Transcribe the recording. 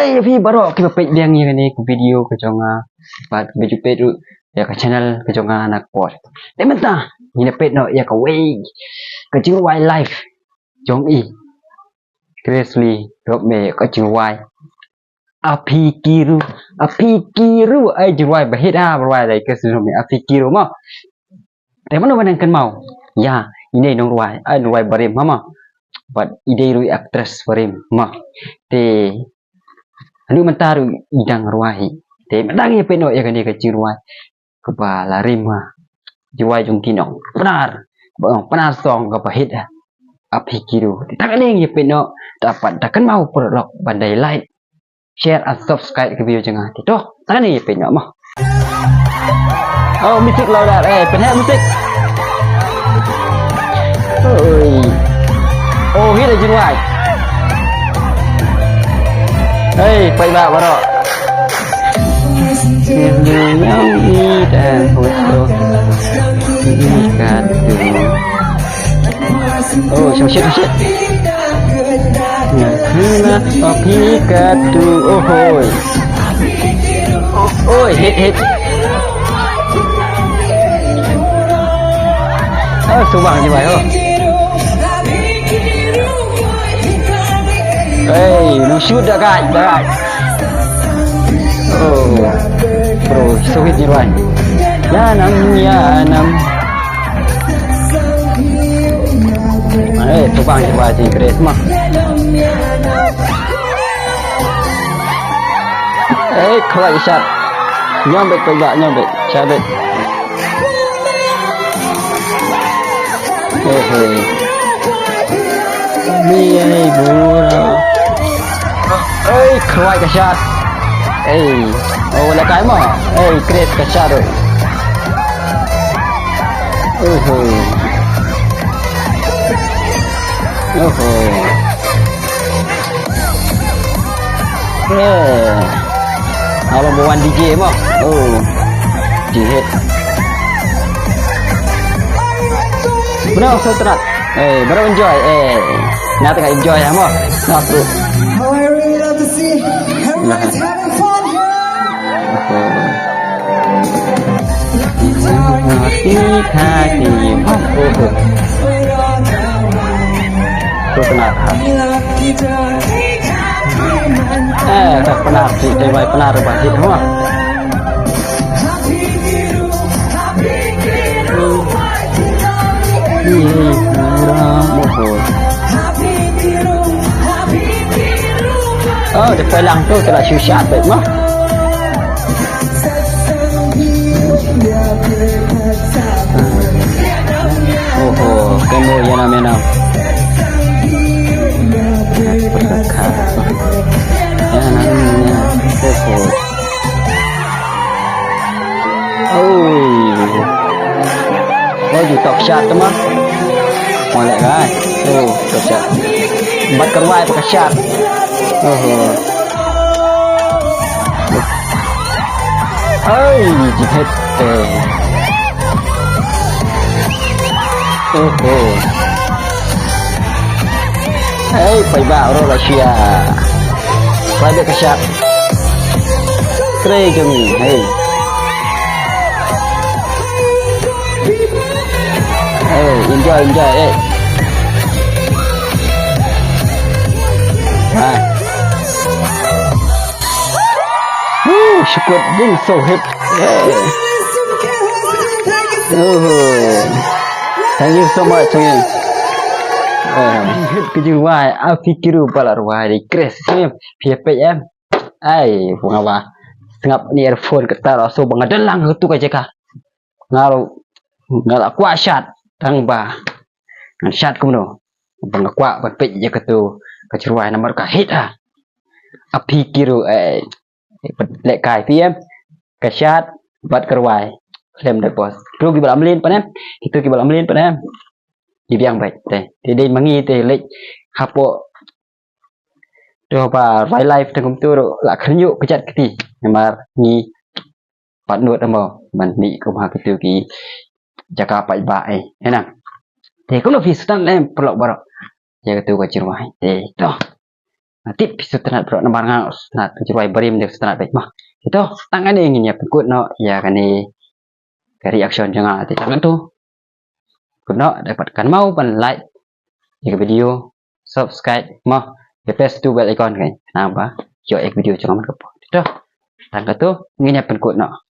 Play vi baru kita page yang ni ke video ke jonga bat baju page tu ya ke channel ke jonga anak pot. Mentah ni page no ya ke way ke jing wildlife jong i Grizzly drop me ke jing wild api kiru ai jing wild bahit berwai dai ke suno me api kiru mah. Mana mana kan mau ya ini nong ruai ai ruai barim mama but ide rui actress barim mah te anu mentaru idang ruai te medang ya peno ya kan dia kecil ruai kepala rima jiwai jung kinong benar bang benar song ke pahit api kiru tak ada yang peno dapat takkan mau perlok bandai like share and subscribe ke video jengah itu tak ada yang peno mah oh musik laudat penat musik oi oh hit aja ruai hey pai bak baru yang ini dan foto ikat dulu oh shit nah api kadu oh hoi oh hit oh subang je bai oh hey no shoot dah guys oh bro so hit ni ruan ya nam subang je bai si kres mah kelai shot nyambek pegak nyambek cabet ni bura kelai ke shot oh là cái mà kres ke shot rồi abang bawa DJ mah jihad benar so terat baru enjoy nak tengah enjoy ya mah satu tak pernah sih dewa pernah rebati semua oh depan lang tu telah syushat baik mah kamu yang namanya perkara yang namanya di top shot tu mah boleh kan top shot buat kerwai pakai shot jihad pai bak ro Rusia pai ke shot kre jeng enjoy syukur jeng so hit thank you so much hit ke jiwai api kiru pala ruai kres pia em bunga ngap ni earphone ketar so bangadalang tu ka jeka ngalau kuat shot tang ba shot kumno bang kuat bat pe je ketu ka jiwai nomor ka hit api kiru lek kai pia ka shot bat kerwai lem dak bos tu ki balam lin panem itu ki balam lin panem biang baik teh di mangi teh lek hapo do ba wildlife tengum tu la khnyu kejat keti memar ni pat nuot amo man ni ko ha ketu ki jaka pai ba enang te ko lo fi stan lem pelok barok ya ketu ka cirwai te to Tip pisu tenat bro nambar ngang tenat jurai berim dek tenat baik mah. Itu tangan ingin ya pengkut no ya kan ni reaction jangan hati tangan tu. Kuno dapatkan mau pan like jika video subscribe mah press tu bell icon kan. Kenapa? Yo ek video jangan kepo. Itu tangga tu ingin ya pengkut no.